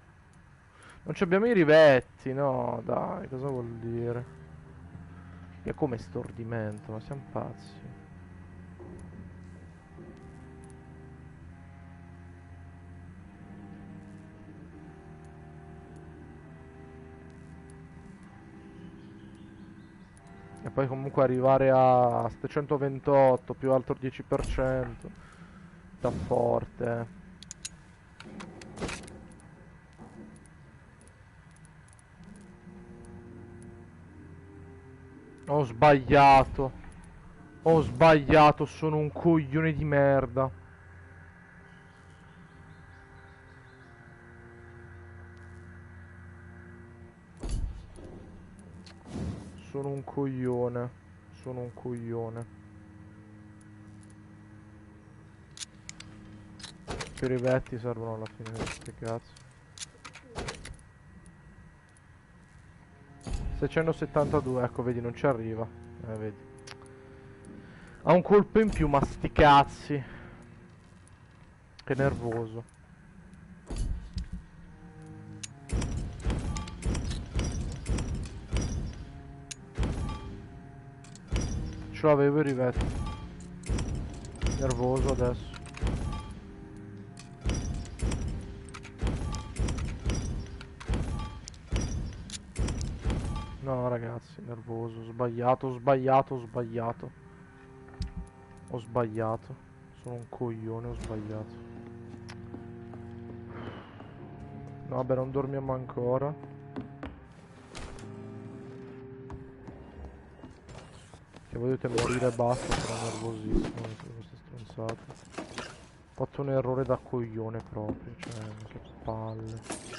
Non ci abbiamo i rivetti, no, dai, cosa vuol dire? È come stordimento, ma siamo pazzi. E poi comunque arrivare a 728 più altro 10% da forte. Ho sbagliato. Ho sbagliato, sono un coglione di merda. Sono un coglione. Sono un coglione. Che rivetti servono alla fine, che cazzo. 672, ecco, vedi, non ci arriva. Vedi. Ha un colpo in più, ma sti cazzi. Che nervoso. Ce l'avevo i rivetti. Nervoso adesso. No ragazzi, nervoso, sbagliato, sbagliato, sbagliato. Ho sbagliato. Sono un coglione, ho sbagliato. No, vabbè, non dormiamo ancora. Che volete morire e basta, sono nervosissimo per queste stronzate. Ho fatto un errore da coglione proprio, cioè, che palle.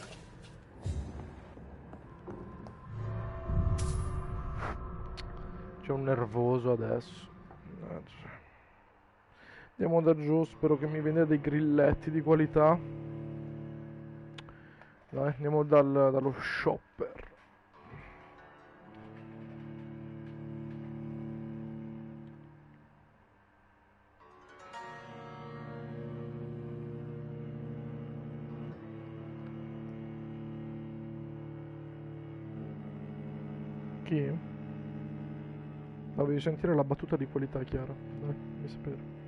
C'è un nervoso adesso. Andiamo da giù, spero che mi venda dei grilletti di qualità. Dai, andiamo dallo shopper. Chi? Dovevi sentire la battuta di qualità, Chiara. Dai, mi spero.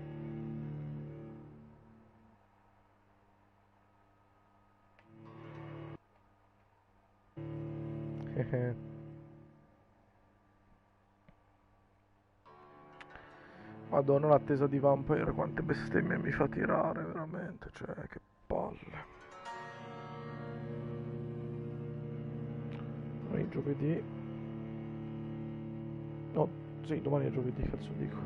Madonna, l'attesa di Vampyr, quante bestemmie mi fa tirare, veramente, cioè, che palle. Domani è giovedì. No, sì, domani è giovedì, cazzo dico.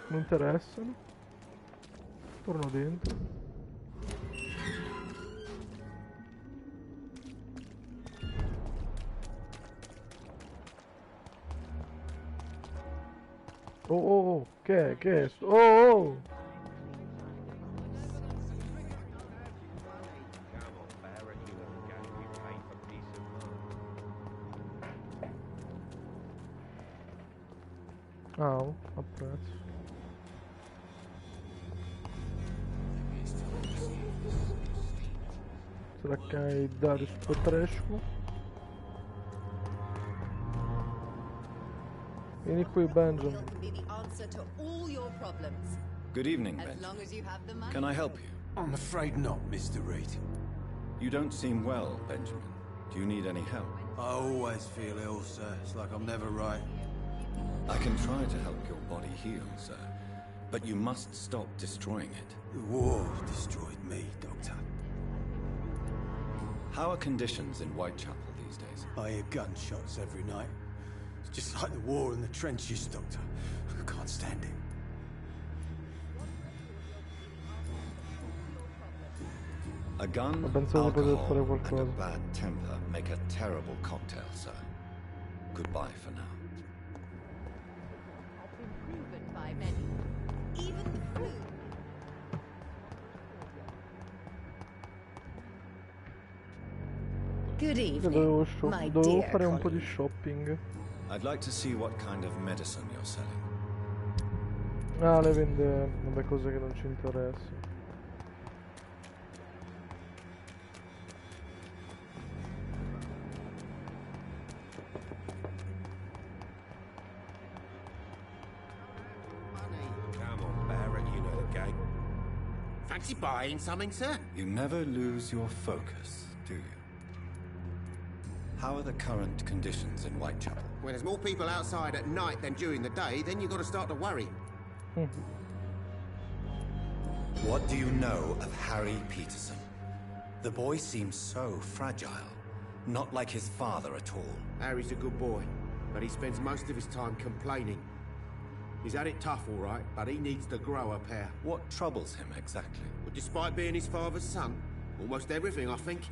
Non interessano. Torno dentro. Oh, oh, oh, che è? Oh, oh! Ah, oh, apprezzo. Será que ai Darius Petrescu? Vieni qui, Benjamin. Good evening, Benjamin. Can I help you? I'm afraid not, Mr. Reed. You don't seem well, Benjamin. Do you need any help? I always feel ill, sir. It's like I'm never right. I can try to help your body heal, sir. But you must stop destroying it. The war destroyed me, Doctor. How are conditions in Whitechapel these days? I hear gunshots every night. It's just like the war in the trenches, Doctor. I can't stand it. A gun, Pensavo di poter fare alcohol, and a qualcosa. bad temper make a terrible cocktail, sir. Goodbye for now. Has been proven by many. Even the flu. Good evening, my Dovevo dear fare un po' di colleague. shopping. I'd like to see what kind of medicine you're selling. Ah, le vende vabbè, cose che non ci interessano. Fancy buying something, sir? You never lose your focus, do you? How are the current conditions in Whitechapel? When there's more people outside at night than during the day, then you've got to start to worry. What do you know of Harry Peterson? The boy seems so fragile. Not like his father at all. Harry's a good boy, but he spends most of his time complaining. He's had it tough, all right, but he needs to grow a pair. What troubles him exactly? Well, despite being his father's son, almost everything, I think.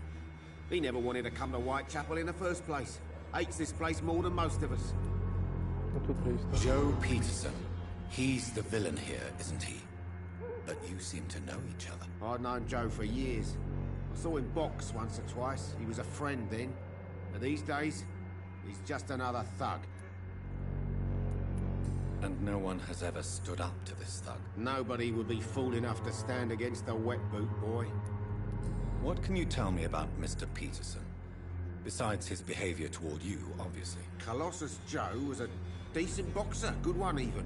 He never wanted to come to Whitechapel in the first place. Hates this place more than most of us. Joe Peterson. He's the villain here, isn't he? But you seem to know each other. I've known Joe for years. I saw him box once or twice. He was a friend then. But these days, he's just another thug. And no one has ever stood up to this thug? Nobody would be fool enough to stand against a wet boot boy. What can you tell me about Mr. Peterson? Besides his behavior toward you, obviously. Colossus Joe was a decent boxer, good one even.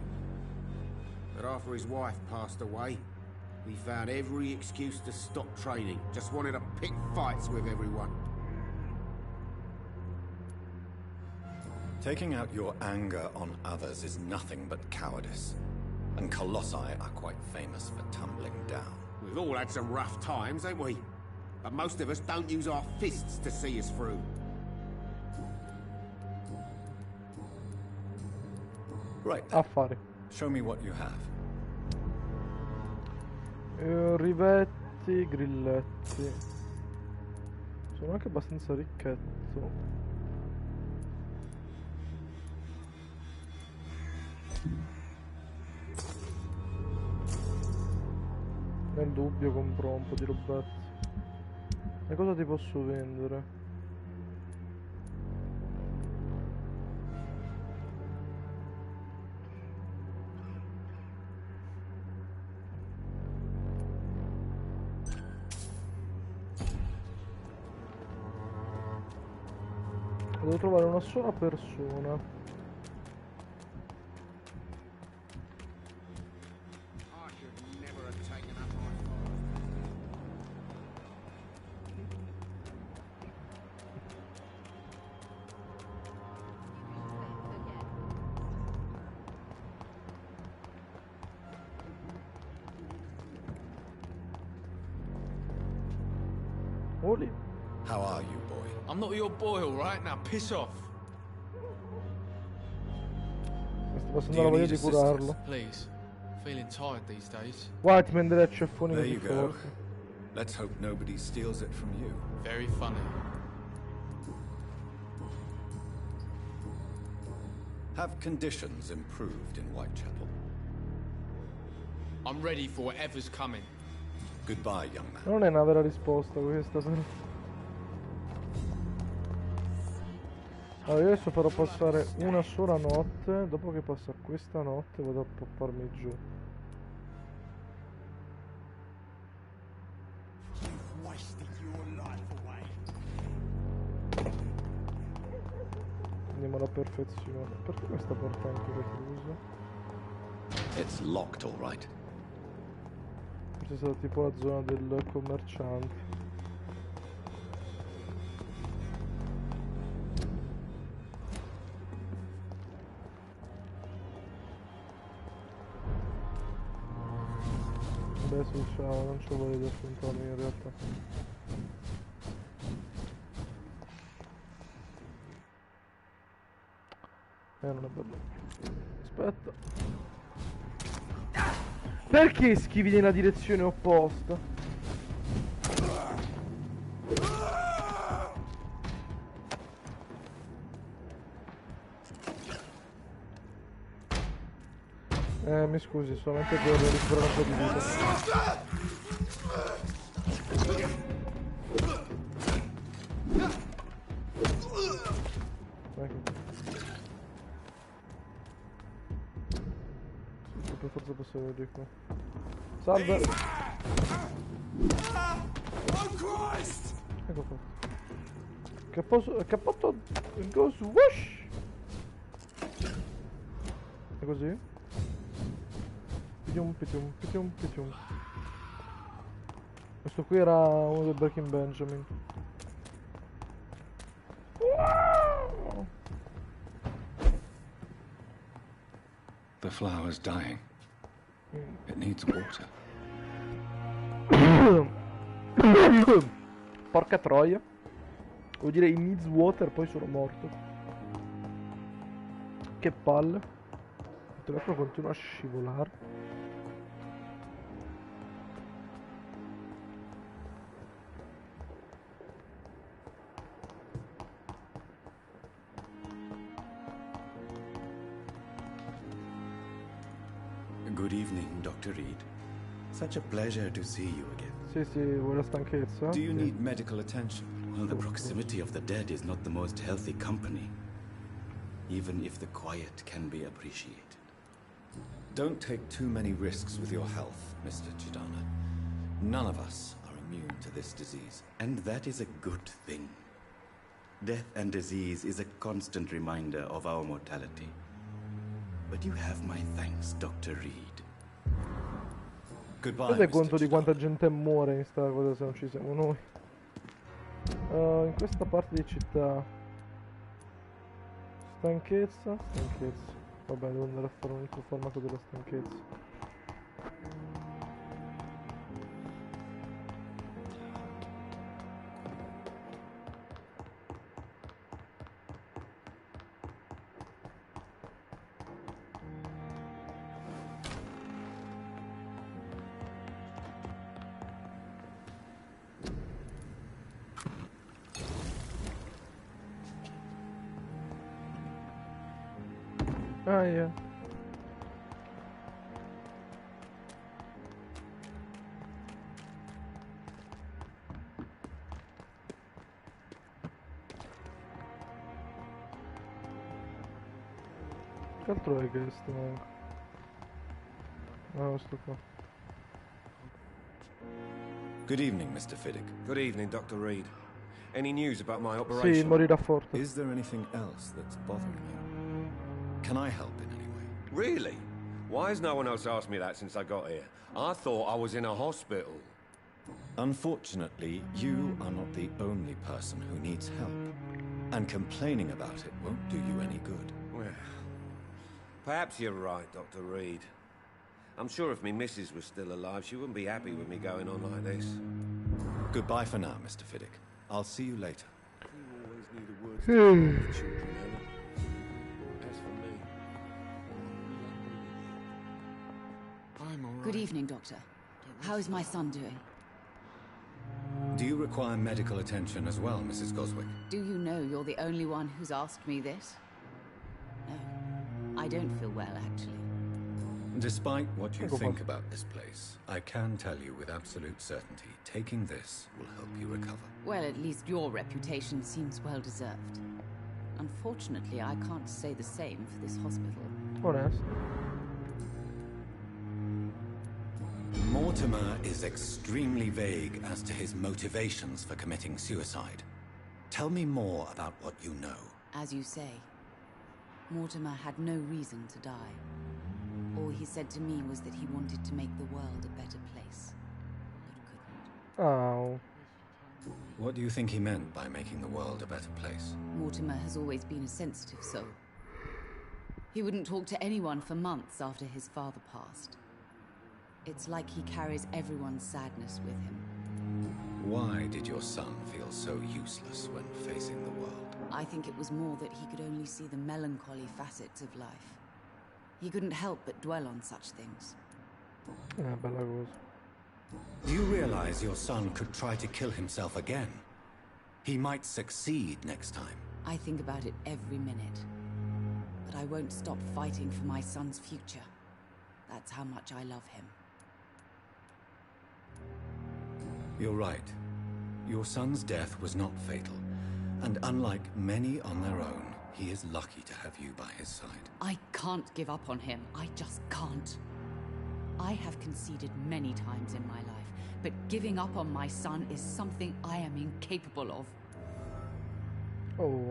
But after his wife passed away, he found every excuse to stop training. Just wanted to pick fights with everyone. Taking out your anger on others is nothing but cowardice. And Colossi are quite famous for tumbling down. We've all had some rough times, ain't we? But most of us don't use our fists to see us through. Right. Affari. Show me what you have. Rivetti, grilletti. Sono anche abbastanza ricchetto. Nel dubbio compro un po' di robetti. E cosa ti posso vendere? Devo trovare una sola persona. Oli. How are you, boy? I'm not your boy, all right? Now piss off. Mi sta passando la voglia di curarlo. Please. Feeling tired these days. Guarda, ti venderei ceffoni There così you go. forti. Let's hope nobody steals it from you. Very funny. Have conditions improved in Whitechapel? I'm ready for whatever's coming. Goodbye, young man. Non è una vera risposta questa, però. Allora, io adesso farò passare una sola notte. Dopo che passa questa notte vado a popparmi giù. Andiamo alla perfezione. Perché questa porta è ancora chiusa? It's locked, all right. Forse è stata tipo la zona del commerciante. Beh sì, non c'ho voglia di affrontarmi in realtà. Non è bello. Aspetta. Perché schivi nella direzione opposta? Mi scusi, solamente per recuperare un po' di vita. Ecco. Per forza passare di qua. Salve! Ecco fatto. Cappotto goes whoosh! E così? Pitium, pitium, pitium, pitium. Questo qui era uno dei Breaking Benjamin. Wow! The flower's dying. It needs water. Porca troia. Vuol dire it needs water, poi sono morto. Che palle. Il telefono continua a scivolare. Good evening, Dr. Reed. Such a pleasure to see you again. Sì, vuoi la stanchezza? Do you need medical attention? Well, the proximity of the dead is not the most healthy company, even if the quiet can be appreciated. Don't take too many risks with your health, Mr. Chidana. None of us are immune to this disease. And that is a good thing. Death and disease is a constant reminder of our mortality. But you have my thanks, Dr. Reed. Goodbye, Fate Mr. conto di Chidana. quanta gente muore in sta cosa se non ci siamo noi. In questa parte di città. Stanchezza. Vabbè, devo andare a fare un altro farmaco della stanchezza. Ah, yeah. Che altro è questo? Ah, questo qua. Good evening, Mr. Fiddick. Good evening, Dr. Reed. Any news about my Sì, operation? morirà forte. Is there anything else that's bothering you? Can I help in any way? Really? Why has no one else asked me that since I got here? I thought I was in a hospital. Unfortunately, you are not the only person who needs help. And complaining about it won't do you any good. Well, perhaps you're right, Dr. Reed. I'm sure if me missus was still alive, she wouldn't be happy with me going on like this. Goodbye for now, Mr. Fiddick. I'll see you later. You always knew the words to the children, Ellen. As for me, I'm alright. Good evening, Doctor. How is my son doing? Do you require medical attention as well, Mrs. Goswick? Do you know you're the only one who's asked me this? No, I don't feel well, actually. Despite what you think about this place, I can tell you with absolute certainty, taking this will help you recover. Well, at least your reputation seems well deserved. Unfortunately, I can't say the same for this hospital. Honest. Mortimer is extremely vague as to his motivations for committing suicide. Tell me more about what you know. As you say, Mortimer had no reason to die. All he said to me was that he wanted to make the world a better place, but couldn't. Oh. What do you think he meant by making the world a better place? Mortimer has always been a sensitive soul. He wouldn't talk to anyone for months after his father passed. It's like he carries everyone's sadness with him. Why did your son feel so useless when facing the world? I think it was more that he could only see the melancholy facets of life. He couldn't help but dwell on such things. Bella cosa. Do you realize your son could try to kill himself again? He might succeed next time. I think about it every minute. But I won't stop fighting for my son's future. That's how much I love him. You're right. Your son's death was not fatal. And unlike many on their own, he is lucky to have you by his side. I can't give up on him. I just can't. I have conceded many times in my life, but giving up on my son is something I am incapable of. Oh.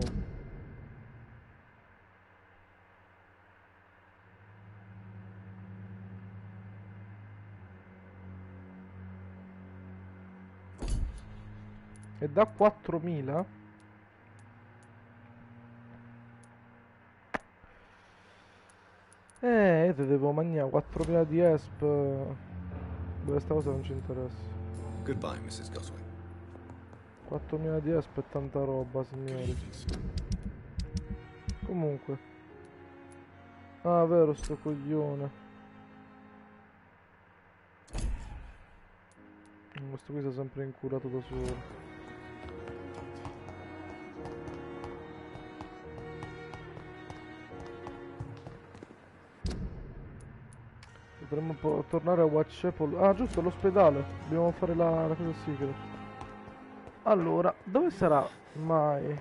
E da 4000? Te devo mangiare 4000 di ESP. Beh, sta cosa non ci interessa. Goodbye, Mrs. Goswing. 4000 di ESP è tanta roba, signori. Comunque. Ah, vero, sto coglione. Questo qui si è sempre incurato da solo. Potremmo tornare a Whitechapel. Ah, giusto, l'ospedale. Dobbiamo fare la cosa secret. Allora, dove sarà mai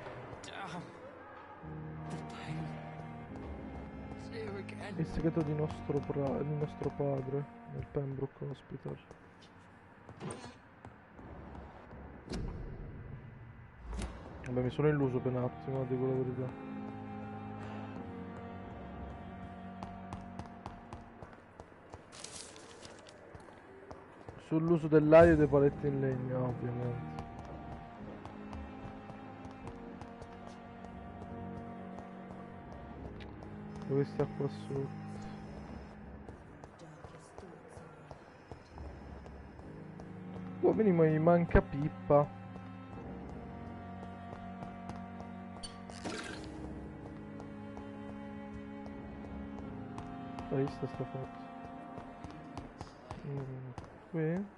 il segreto di nostro padre nel Pembroke Hospital? Vabbè, mi sono illuso per un attimo, dico la verità. Sull'uso dell'aria e dei paletti in legno, ovviamente. Dove sta qua sotto? Oh, minimo gli manca Pippa. Hai visto sta foto? Qui?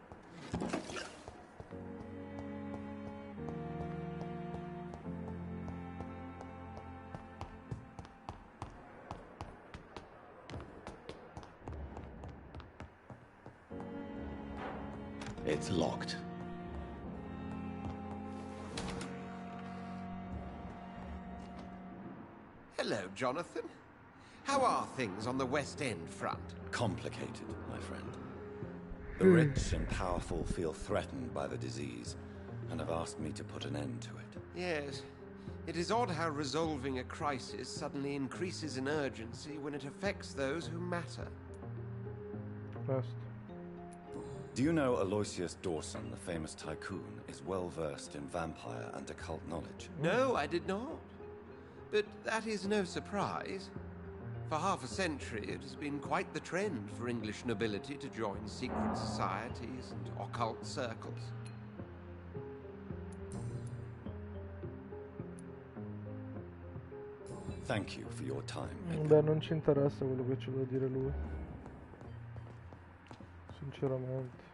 It's locked. Hello, Jonathan. How are things on the West End front? Complicated, my friend. The rich and powerful feel threatened by the disease and have asked me to put an end to it. Yes. It is odd how resolving a crisis suddenly increases in urgency when it affects those who matter. Rest. Do you know Aloysius Dawson, the famous tycoon, is well versed in vampire and occult knowledge? No, I did not. But that is no surprise. For half a century, it has been quite the trend for English nobility to join secret societies and occult circles. Thank you for your time. Beh, non ci interessa quello che c'è da dire lui. Sinceramente.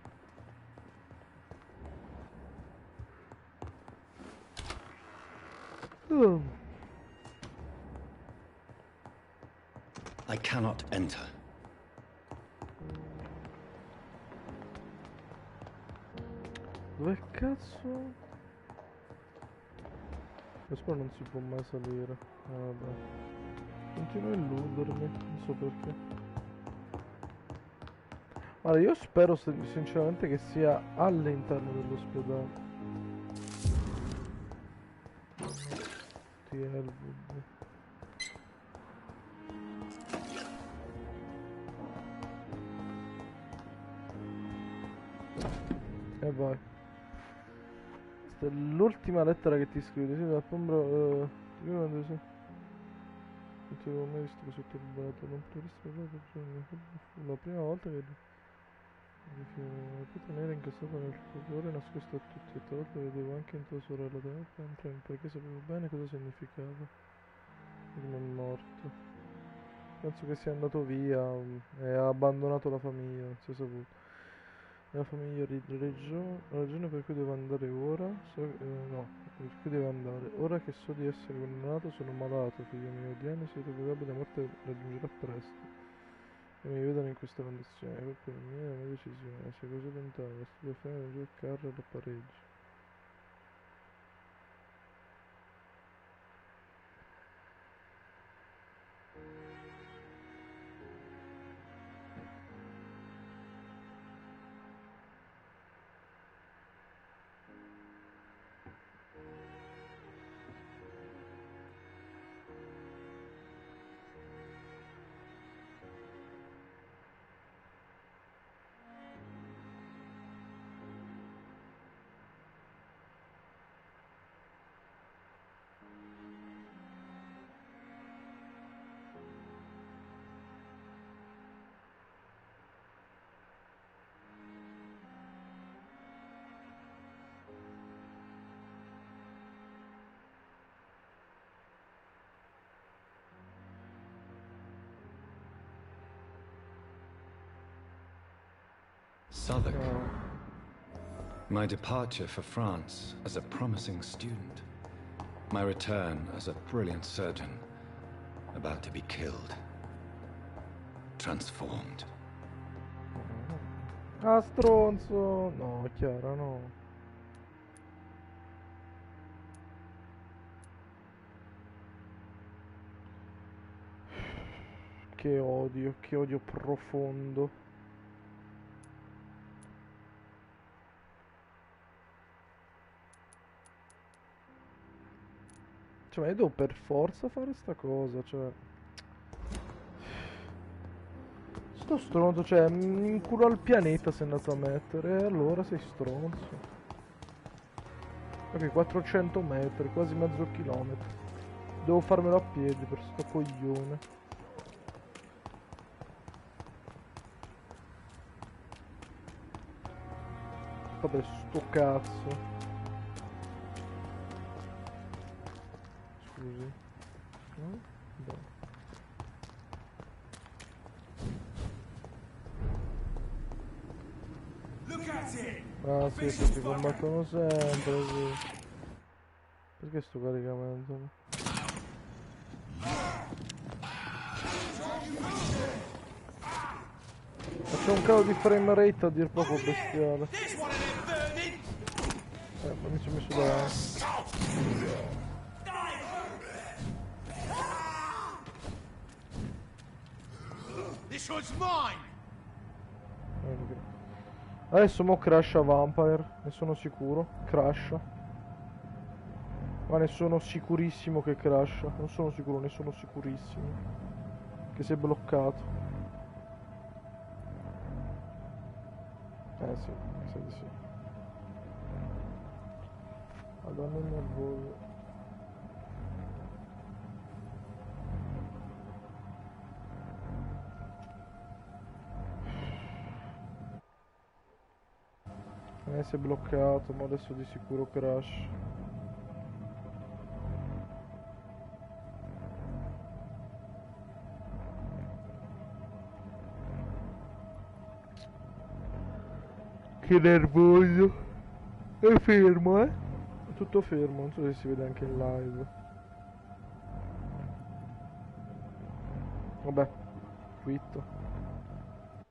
I cannot enter. Dove cazzo? Spero non si può mai salire. Vabbè. Continuo a illudermi, non so perché. Allora, io spero sinceramente che sia all'interno dell'ospedale. E vai. Questa è l'ultima lettera che ti scrivo. Sì, dal Pombro. Io quando sei. Non ti avevo mai visto così turbato. Non ti ho visto la prima volta che. La pietra nera incastrata nel tuo cuore nascosto a tutti, e talvolta vedevo anche in tua sorella, perché sapevo bene cosa significava. Come è morto. Penso che sia andato via e ha abbandonato la famiglia, non si è saputo. La famiglia la ragione per cui devo andare ora, no, per cui devo andare. Ora che so di essere condannato, sono malato, figlio mio, diagnosi irrevocabile, la morte raggiungerà presto. E mi vedono in questa condizione, colpa mia è una decisione, sei così lontano, sto per giù il carro e lo pareggio. Southwark. My departure for France as a promising student. My return as a brilliant surgeon, about to be killed. Transformed. Ah, stronzo! No, Chiara, no. Che odio profondo. Cioè, io devo per forza fare sta cosa, cioè... Sto stronzo, cioè, in culo al pianeta sei andato a mettere, e allora sei stronzo. Ok, 400 metri, quasi mezzo chilometro. Devo farmelo a piedi per sto coglione. Vabbè, sto cazzo. Scusi. Beh. Ah sì, si combattono sempre, sì. Perché sto caricamento? Faccio un calo di frame rate a dir poco bestiale. Ma mi ci ho messo davanti. Adesso mo crasha Vampyr, ne sono sicuro. Crasha. Ma ne sono sicurissimo che crasha. Non sono sicuro, ne sono sicurissimo. Che si è bloccato. Sì, mi sa di sì. Madonna, è nervoso. Si è bloccato, ma adesso di sicuro crash. Che nervoso. È fermo, eh? È tutto fermo, non so se si vede anche in live. Vabbè, quitto.